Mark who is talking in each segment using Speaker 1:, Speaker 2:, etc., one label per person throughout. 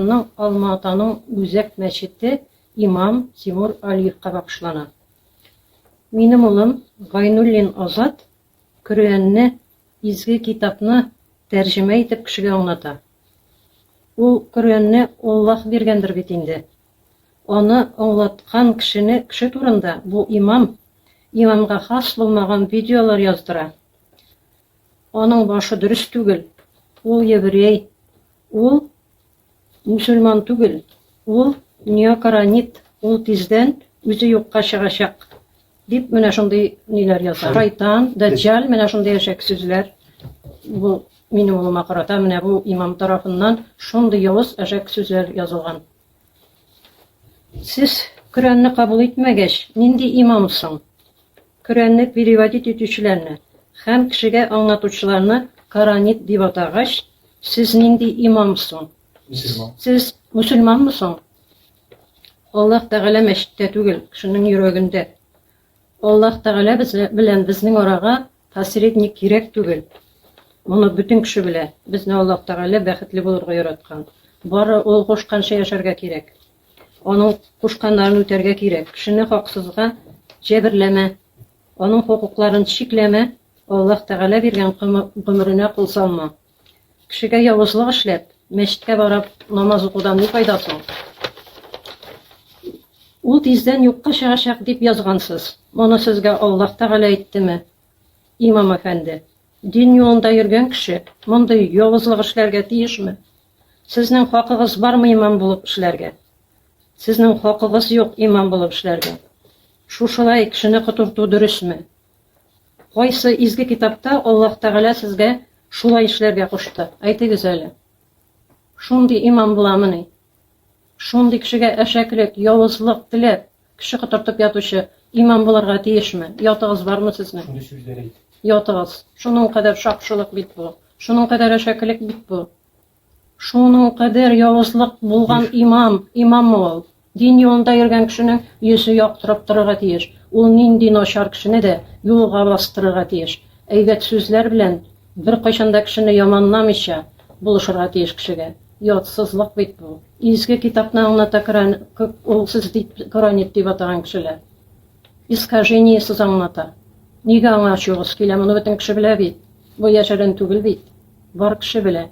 Speaker 1: Алматаның Үзәк мәчете имам Тимур Алиевка багышлана. Минем улым Гайнуллин Азат Коръәнне, изге китапны тәрҗемә итеп кешегә аңлата. Ул Коръәнне Аллаһ биргәндер бит инде. Аны аңлаткан кеше турында бу имамга хас булмаган видеолар яздыра. Аның башы дөрес түгел. Ул еврей. Ул мусульман түгел. Ул неокоранит. Ул тиздән үзе юкка чыгачак. Дип менә шундый ниләр яза. Шайтан, даҗҗал, менә шундый яшәк сүзләр. Бу минем улыма карата менә бу имам тарафыннан шундый явыз яшәк сүзләр язылган. Сез Коръәнне кабул итмәгәч, нинди имамсың? Коръәнне переводить итүчеләрне һәм кешегә аңлатучыларны коранит дип атагач, сез нинди имамсың? Сез мусульманмысың? Аллаһ Тәгалә мәчеттә түгел, кешенең йөрәгендә. Аллаһ Тәгалә белән безнең арага посредник кирәк түгел. Моны бөтен кеше белә. Безне Аллаһ Тәгалә бәхетле булырга яраткан. Бары ул кушканча яшәргә кирәк. Аның кушканнарын үтәргә кирәк. Кешене хаксызга җәберләмә. Аның хукукларын чикләмә. Аллаһ Тәгалә биргән гомеренә кул салма. Кешегә явызлык эшләп, мәчеткә барып намаз укудан ни файдасы? Ул тиздән юкка чыгачак дип язгансыз. Моны сезгә Аллаһ Тәгалә әйттеме? Имам әфәнде, дин юлында йөргән кеше мондый явызлык эшләргә тиешме? Сезнең хакыгыз бармы имам булып эшләргә? Сезнең хакыгыз юк имам булып эшләргә. Шушылай кешене котырту дөресме? Кайсы изге китапта Аллаһ Тәгалә сезгә шулай эшләргә кушты? Әйтегез әле. Шундый имам буламыни? Шундый кешегә әшәклек, явызлык теләп, кеше котыртып ятучы имам булырга тиешме? Ятыгыз бармы сезнең?
Speaker 2: Шундый сүзләр әйт.
Speaker 1: Ятыгыз. Шуның кадәр шакшылык бит бу. Шуның кадәр әшәклек бит бу. Шуның кадәр явызлык булган имам ул. Дин юлында йөргән кешенең йөзе яктырып торырга тиеш. Ул нинди начар кешене дә юлга бастырырга тиеш. Әйбәт сүзләр белән бер кайчанда кешене яманламыйча булышырга тиеш кешегә. Ятсызлык бит бу. Изге китапны аңлата ул сез коранит дип атаган кешеләр. Искажение сез аңлата. Нигә аңа ачугыз килә? Моны бөтен кеше белә бит. Бу яшәрен түгел бит. Бар кеше белә.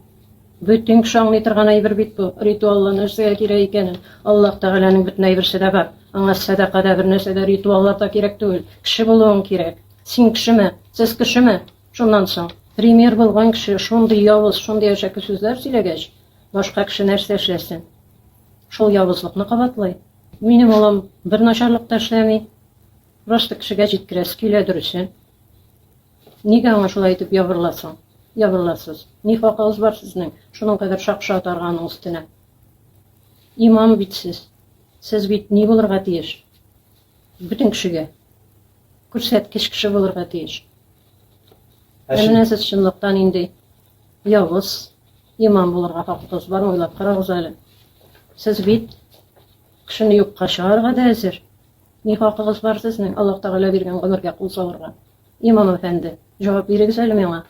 Speaker 1: Бөтен кеше аңлый торган әйбер бит бу. Ритуаллы нәрсәгә кирәк икәнен. Аллаһ Тәгаләнең бөтен әйберсе дә бар. Аңа садака да бер нәрсә дә ритуаллар да кирәк түгел. Кеше булуың кирәк. Син кешеме? Сез кешеме? Шуннан соң пример булган кеше шундый явыз, шундый яшәк сүзләр сөйләгәч, башка кеше нәрсә эшләсен? Шул явызлыкны кабатлый. Минем улым бер начарлык та эшләми. Просто кешегә җиткерәсе килә дөресен. Нигә аңа шулай итеп ябырласың? Ябырласыз. Ни хакыгыз бар сезнең? Шуның кадәр шакшы атарганың өстенә. Имам бит сез. Сез бит ни булырга тиеш? Бөтен кешегә күрсәткеч кеше булырга тиеш. Менә сез чынлыктан инде явыз имам булырга хакыгыз бар, уйлап карагыз әле. Сез бит кешене юкка чыгарга да әзер. Ни хакыгыз бар сезнең Аллаһ Тәгалә биргән гомергә кул салырга? Имам әфәнде, җавап бирегез әле миңа.